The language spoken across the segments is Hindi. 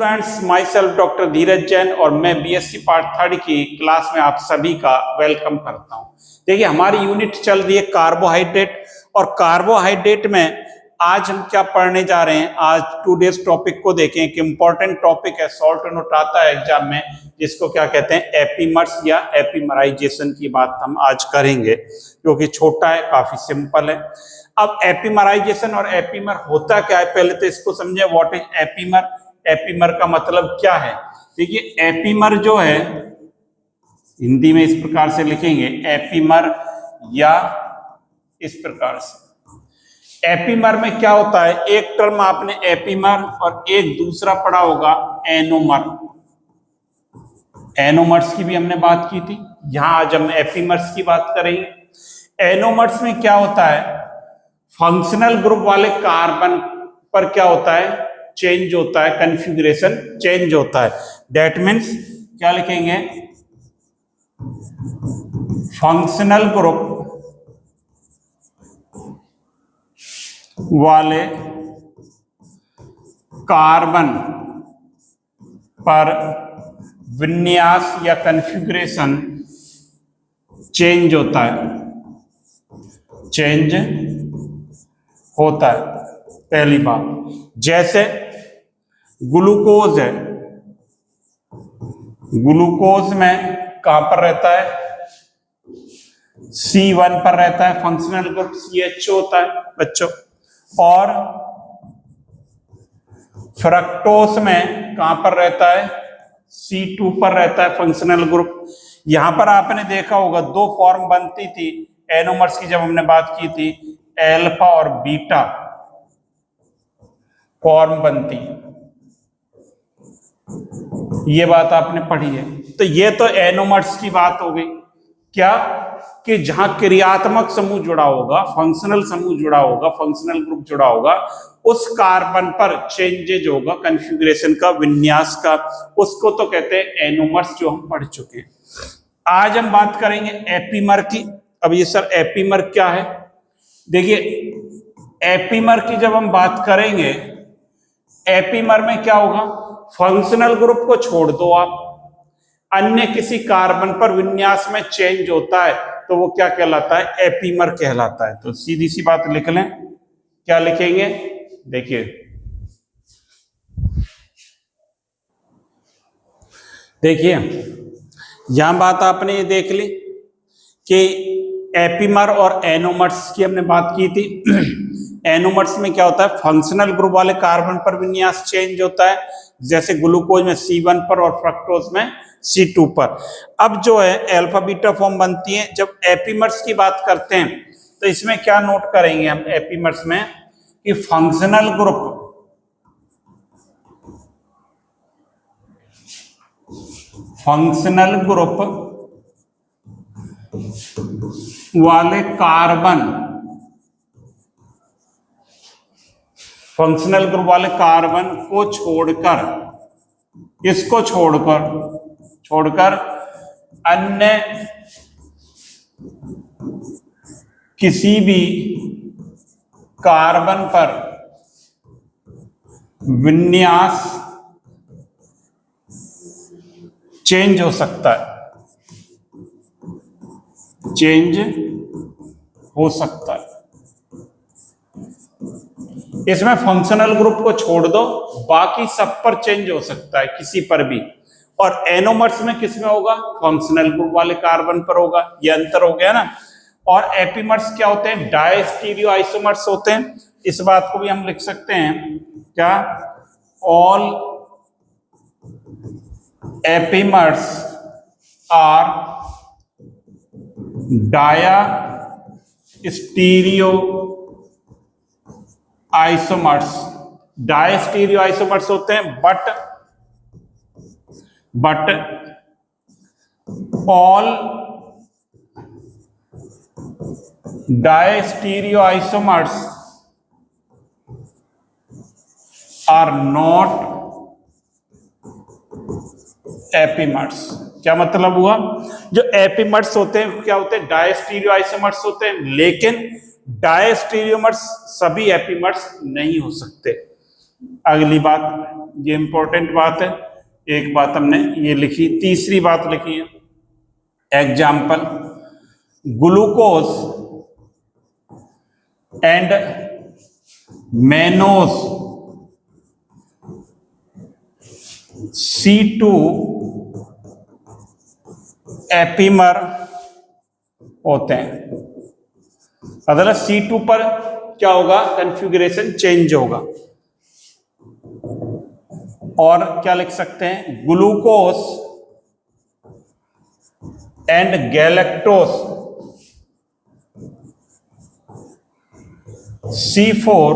स्टूडेंट्स, माई सेल्फ डॉक्टर धीरज जैन और मैं बीएससी पार्ट 3 की क्लास में आप सभी का वेलकम करता हूं। देखिए, हमारी यूनिट चल रही है कार्बोहाइड्रेट, और कार्बोहाइड्रेट में आज हम क्या पढ़ने जा रहे हैं। आज टुडेज टॉपिक को देखें, एक इंपॉर्टेंट टॉपिक है, शॉर्ट नोट आता है एग्जाम में, जिसको क्या कहते हैं, एपीमर्स या एपीमराइजेशन की बात हम आज करेंगे, जो कि छोटा है, काफी सिंपल है। अब एपीमराइजेशन और एपीमर होता क्या है, पहले तो इसको समझे। What is epimer? एपीमर का मतलब क्या है? देखिए, एपीमर जो है हिंदी में इस प्रकार से लिखेंगे, एपीमर, या इस प्रकार से। एपीमर में क्या होता है, एक टर्म आपने एपीमर और एक दूसरा पढ़ा होगा एनोमर। एनोमर्स की भी हमने बात की थी, यहां आज हम एपीमर्स की बात करेंगे। एनोमर्स में क्या होता है, फंक्शनल ग्रुप वाले कार्बन पर क्या होता है, चेंज होता है, कन्फिगरेशन चेंज होता है। दैट मीन्स क्या लिखेंगे, फंक्शनल ग्रुप वाले कार्बन पर विन्यास या कन्फिगरेशन चेंज होता है, चेंज होता है। पहली बात, जैसे ग्लूकोज है, ग्लूकोज में कहां पर रहता है, C1 पर रहता है, फंक्शनल ग्रुप CH होता है बच्चों। और फ्रक्टोज में कहां पर रहता है, C2 पर रहता है, फंक्शनल ग्रुप। यहां पर आपने देखा होगा दो फॉर्म बनती थी एनोमर्स की, जब हमने बात की थी, एल्फा और बीटा फॉर्म बनती, ये बात आपने पढ़ी है। तो ये तो एनोमर्स की बात हो गई, क्या कि जहां क्रियात्मक समूह जुड़ा होगा, फंक्शनल समूह जुड़ा होगा, फंक्शनल ग्रुप जुड़ा होगा, उस कार्बन पर चेंजेज होगा, कॉन्फ़िगरेशन का, विन्यास का, उसको तो कहते हैं एनोमर्स, जो हम पढ़ चुके हैं। आज हम बात करेंगे एपीमर की। अब ये सर एपीमर क्या है? देखिए, एपीमर की जब हम बात करेंगे, एपीमर में क्या होगा, फंक्शनल ग्रुप को छोड़ दो आप, अन्य किसी कार्बन पर विन्यास में चेंज होता है तो वो क्या कहलाता है, एपीमर कहलाता है। तो सीधी सी बात लिख लें, क्या लिखेंगे, देखिए, देखिए यहां बात आपने ये देख ली कि एपीमर और एनोमर्स की हमने बात की थी। एनोमर्स में क्या होता है, फंक्शनल ग्रुप वाले कार्बन पर विन्यास चेंज होता है, जैसे ग्लूकोज में C1 पर और फ्रक्टोज में C2 पर। अब जो है अल्फा बीटा फॉर्म बनती है। जब एपीमर्स की बात करते हैं तो इसमें क्या नोट करेंगे हम एपीमर्स में, कि फंक्शनल ग्रुप वाले कार्बन, फंक्शनल ग्रुप वाले कार्बन को छोड़कर, इसको छोड़कर अन्य किसी भी कार्बन पर विन्यास चेंज हो सकता है, चेंज हो सकता है। इसमें फंक्शनल ग्रुप को छोड़ दो, बाकी सब पर चेंज हो सकता है, किसी पर भी। और एनोमर्स में किसमें होगा, फंक्शनल ग्रुप वाले कार्बन पर होगा। ये अंतर हो गया ना। और एपीमर्स क्या होते हैं, डायस्टीरियो आइसोमर्स होते हैं। इस बात को भी हम लिख सकते हैं, क्या, all epimers are diastereo isomers. Diastereo isomers होते हैं, but all diastereo isomers are not epimers. क्या मतलब हुआ, जो एपीमर्स होते हैं क्या होते हैं, डायस्टीरियो आइसोमर्स होते हैं, लेकिन डायस्टीरियोमर्स सभी एपीमर्स नहीं हो सकते। अगली बात, ये इंपॉर्टेंट बात है। एक बात हमने ये लिखी, तीसरी बात लिखी है, example, glucose and mannose C2 epimer होते हैं। अदरवाइज C2 पर क्या होगा, कन्फिग्रेशन चेंज होगा। और क्या लिख सकते हैं, glucose and galactose C4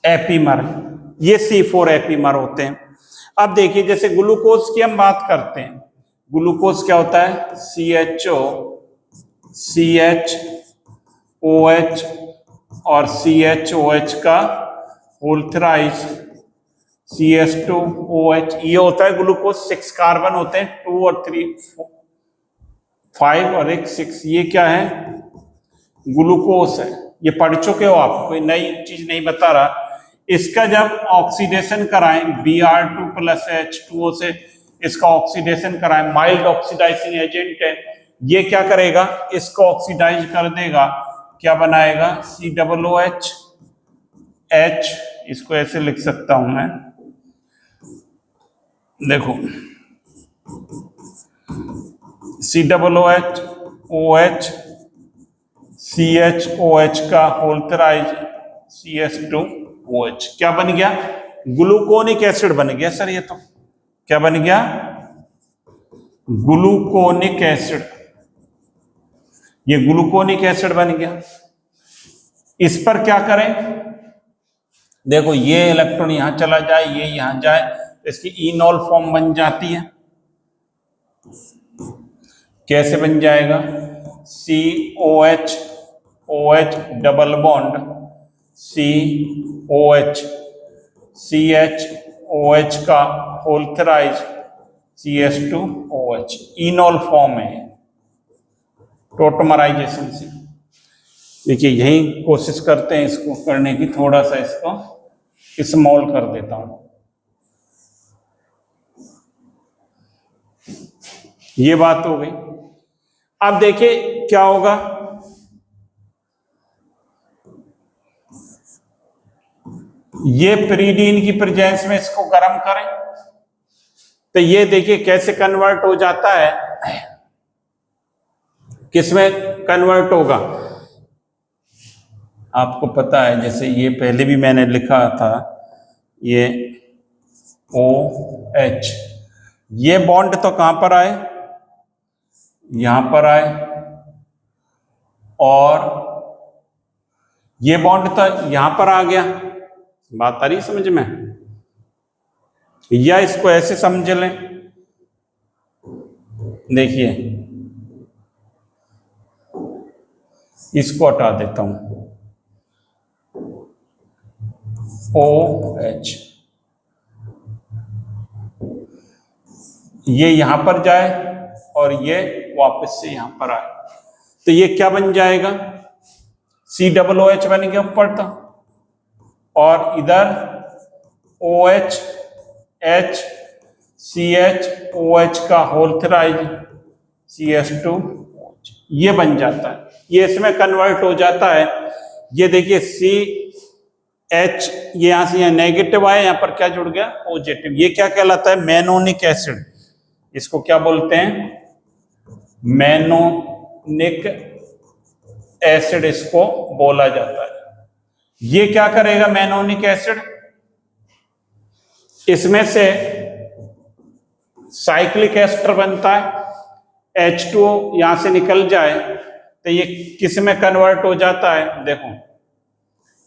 epimer, ये C4 एपीमर होते हैं। अब देखिए जैसे ग्लूकोज की हम बात करते हैं, ग्लूकोज क्या होता है, CHO CHOH और CHOH का होल थ्राइस CS2OH, ये होता है ग्लूकोज। 6 कार्बन होते हैं, 2 और 3 5 और एक 6, ये क्या है, ग्लूकोज है। ये पढ़ चुके हो आप, कोई नई चीज नहीं बता रहा। इसका जब ऑक्सीडेशन कराएं Br2 + H2O से, इसका ऑक्सीडेशन कराएं, माइल्ड ऑक्सीडाइजिंग एजेंट है, ये क्या करेगा, इसको ऑक्सीडाइज कर देगा, क्या बनाएगा, COOH H, इसको ऐसे लिख सकता हूं मैं, देखो COOH OH CHOH का होल थ्राइस CS2OH, क्या बन गया, ग्लूकोनिक एसिड बन गया। सर ये तो क्या बन गया, ग्लूकोनिक एसिड, ये ग्लूकोनिक एसिड बन गया। इस पर क्या करें, देखो ये इलेक्ट्रॉन यहां चला जाए, ये यहां जाए, तो इसकी इनॉल फॉर्म बन जाती है। कैसे बन जाएगा, COH OH double bond COH CHOH का whole thrice CS2OH, enol form है, टोटमराइजेशन से। देखिए यही कोशिश करते हैं इसको करने की, थोड़ा सा इसको स्मॉल कर देता हूं, ये बात हो गई। अब देखिए क्या होगा, ये प्रीडीन की प्रेजेंस में इसको गर्म करें, तो ये देखिए कैसे कन्वर्ट हो जाता है, किसमें कन्वर्ट होगा, आपको पता है, जैसे ये पहले भी मैंने लिखा था, ये OH, ये बॉन्ड तो कहां पर आए, यहां पर आए, और ये बॉन्ड तो यहां पर आ गया। बात आ रही समझ में, या इसको ऐसे समझ लें, देखिए इसको हटा देता हूं, OH, ये यहां पर जाए और ये वापस से यहां पर आए, तो ये क्या बन जाएगा, COOH बन गया ऊपर तो, और इधर OH H CHOH का होल थ्राइस CS2OH, ये बन जाता है, ये इसमें कन्वर्ट हो जाता है। ये देखिए CH, ये यहां से यहाँ नेगेटिव आया, यहां पर क्या जुड़ गया, पॉजिटिव, ये क्या कहलाता है, मैनोनिक एसिड, इसको क्या बोलते हैं, मैनोनिक एसिड इसको बोला जाता है। ये क्या करेगा, मैनोनिक एसिड, इसमें से साइक्लिक एस्टर बनता है, H2O यहां से निकल जाए तो ये किस में कन्वर्ट हो जाता है, देखो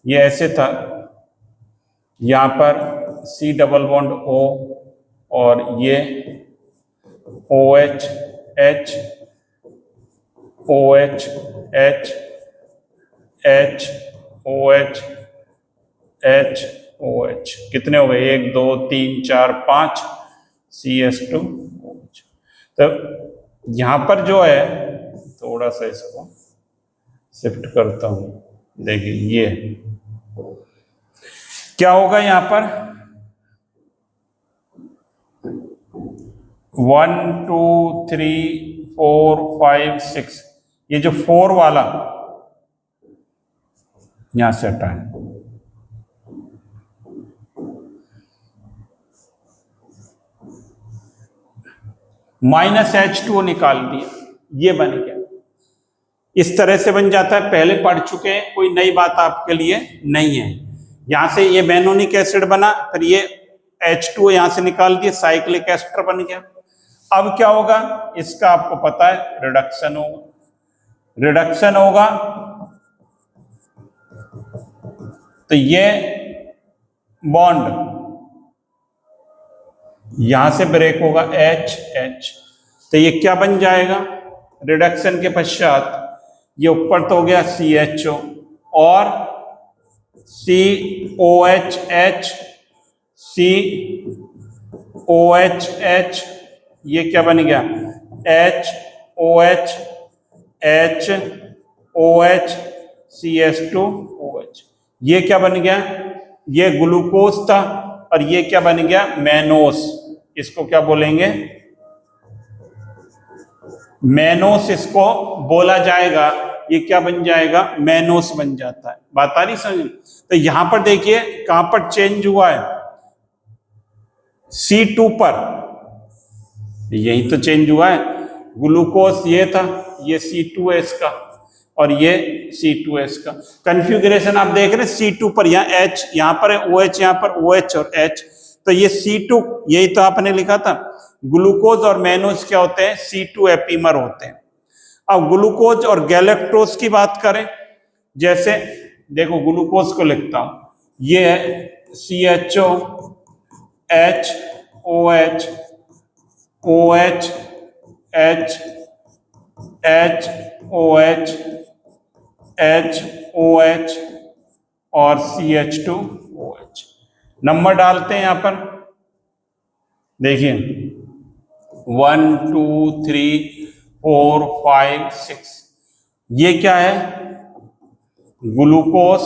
ये ऐसे था, यहां पर C डबल बॉन्ड O और ये OH H OH H H OH H OH, कितने हो गए, 1 2 3 4 5 CS2OH। तो यहां पर जो है, थोड़ा सा इसको शिफ्ट करता हूं, देखिए ये क्या होगा यहां पर 1 2 3 4 5 6, ये जो 4 वाला यहां से हटाएं, -H2O निकाल दिया, ये बन गया। इस तरह से बन जाता है, पहले पढ़ चुके हैं, कोई नई बात आपके लिए नहीं है। यहां से ये बेनोनिक एसिड बना, फिर ये H2O यहां से निकाल दिया, साइक्लिक एस्टर बन गया। अब क्या होगा, इसका आपको पता है, रिडक्शन होगा। रिडक्शन होगा तो ये बॉन्ड यहां से ब्रेक होगा, H, तो ये क्या बन जाएगा, रिडक्शन के पश्चात ये ऊपर तो हो गया CHO और COHH, COHH, ये क्या बन गया, HOH, HOH, CS2OH, ये क्या बन गया, ये ग्लूकोज था और ये क्या बन गया, मैनोस। इसको क्या बोलेंगे, मैनोस इसको बोला जाएगा। ये क्या बन जाएगा, मैनोस बन जाता है। बात आ रही समझ? तो यहां पर देखिए कहां पर चेंज हुआ है, C2 पर, यही तो चेंज हुआ है। ग्लूकोज ये था, ये C2S का और ये C2S का। कन्फिग्रेशन आप देख रहे हैं, C2 पर यहाँ H, यहाँ पर है OH, यहाँ पर OH और H, तो ये C2, यही तो आपने लिखा था। ग्लूकोज और मैनोज क्या होते हैं, C2 एपीमर होते हैं। अब ग्लूकोज और गैलेक्टोज की बात करें, जैसे देखो ग्लूकोज को लिखता हूं, ये है CHO, H, OH, OH, H, H, OH, H, OH और CH2OH। नंबर डालते हैं यहां पर, देखिए 1 2 3 4 5 6, ये क्या है, ग्लूकोज,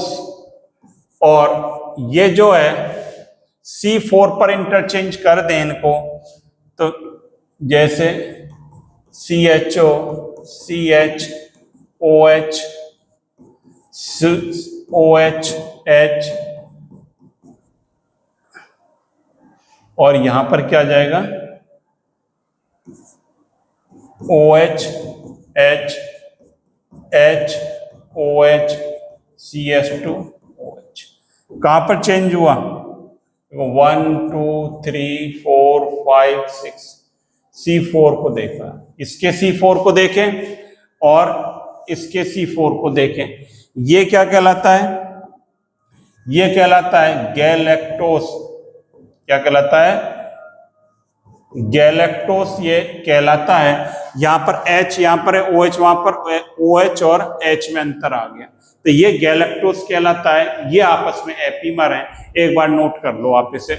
और ये जो है C4 पर इंटरचेंज कर दें इनको, तो जैसे CHO, CH, OH, OH, H, और यहां पर क्या जाएगा, OH, H, H, OH, CS2OH। कहां पर चेंज हुआ, 1 2 3 4 5 6, C4 को देखा, इसके C4 को देखें और इसके C4 को देखें, ये क्या कहलाता है, ये कहलाता है गैलेक्टोस। क्या कहलाता है, गैलेक्टोस ये कहलाता है। यहां पर H, यहां पर है OH, वहां पर OH और H में अंतर आ गया, तो ये गैलेक्टोस कहलाता है। ये आपस में एपीमर हैं, एक बार नोट कर लो आप इसे।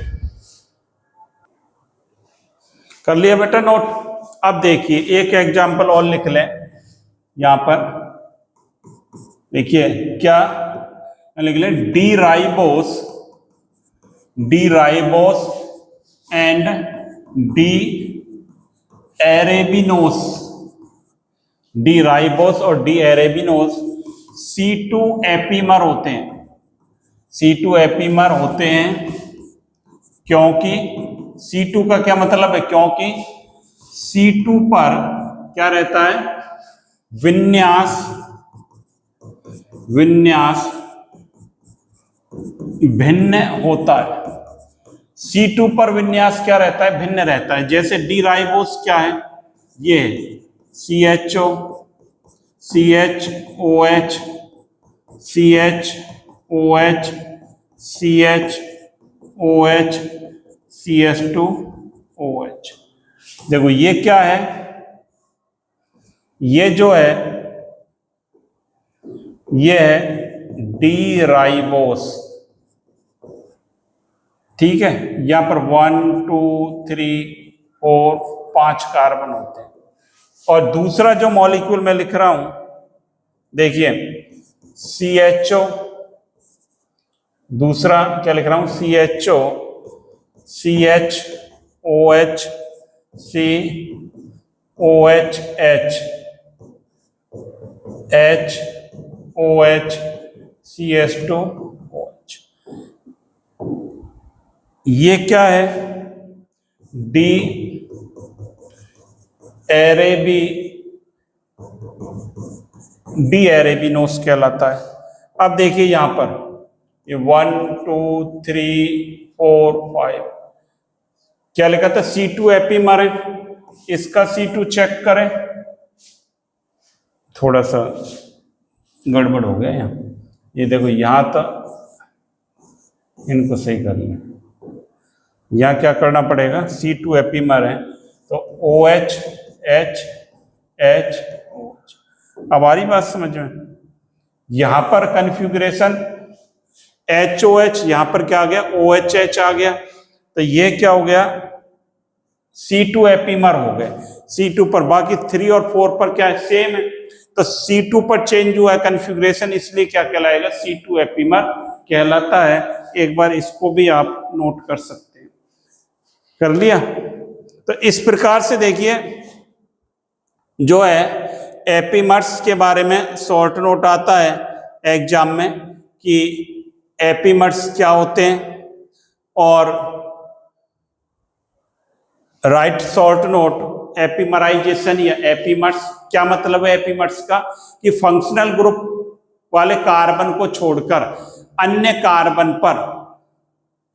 कर लिया बेटा नोट। अब देखिए एक एग्जांपल और लिख लें, यहां पर देखिए क्या लिख लें, D ribose and D arabinose, D ribose और डी एरेबिनोस C2 एपीमर होते हैं। C2 एपीमर होते हैं क्योंकि C2 का क्या मतलब है, क्योंकि C2 पर क्या रहता है, विन्यास भिन्न होता है। C2 पर विन्यास क्या रहता है, भिन्न रहता है। जैसे डी राइबोस क्या है, ये CHO, CHOH, CHOH, CHOH, CS2OH। देखो ये क्या है, ये जो है ये है डी राइबोस, ठीक है। यहां पर 1 2 3 4 5 कार्बन होते हैं। और दूसरा जो मॉलिक्यूल मैं लिख रहा हूं, देखिए CHO, दूसरा क्या लिख रहा हूं, CHO, CHOH, COHH, HOH, CS2OH। ये क्या है, D एरेबिनोस कहलाता है। अब देखिए यहां पर ये 1 2 3 4 5 क्या लिखा था, C2 एपीमर है, इसका C2 चेक करें। थोड़ा सा गड़बड़ हो गया यहाँ, ये देखो यहां तक, इनको सही कर लें। यहाँ क्या करना पड़ेगा, C2 एपीमर है तो OH H H OH। अब आ रही बात समझ में, यहां पर कन्फिग्रेशन HOH, यहां पर क्या आ गया, OHH आ गया, तो ये क्या हो गया, C2 एपीमर हो गए। C2 पर, बाकी 3 और 4 पर क्या है, सेम है, तो C2 पर चेंज हुआ है कन्फिग्रेशन, इसलिए क्या कहलाएगा, C2 एपीमर कहलाता है। एक बार इसको भी आप नोट कर सकते हैं। कर लिया? तो इस प्रकार से देखिए जो है एपीमर्स के बारे में शॉर्ट नोट आता है एग्जाम में कि एपीमर्स क्या होते हैं, और राइट शॉर्ट नोट एपीमराइजेशन या एपीमर्स, क्या मतलब है एपीमर्स का, कि फंक्शनल ग्रुप वाले कार्बन को छोड़कर अन्य कार्बन पर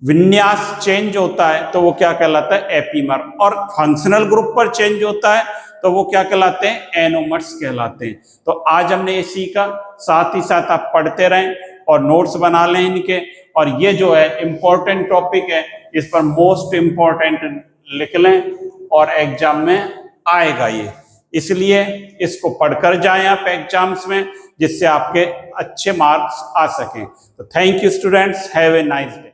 विन्यास चेंज होता है तो वो क्या कहलाता है, एपीमर, और फंक्शनल ग्रुप पर चेंज होता है तो वो क्या कहलाते हैं, एनोमर्स कहलाते हैं। तो आज हमने ये सीखा, साथ ही साथ आप पढ़ते रहें और नोट्स बना लें इनके, और ये जो है इंपॉर्टेंट टॉपिक है, इस पर मोस्ट इंपॉर्टेंट लिख लें और एग्जाम में आएगा ये, इसलिए इसको पढ़कर जाएं आप एग्जाम्स में, जिससे आपके अच्छे मार्क्स आ सकें। तो thank you students, have a nice day.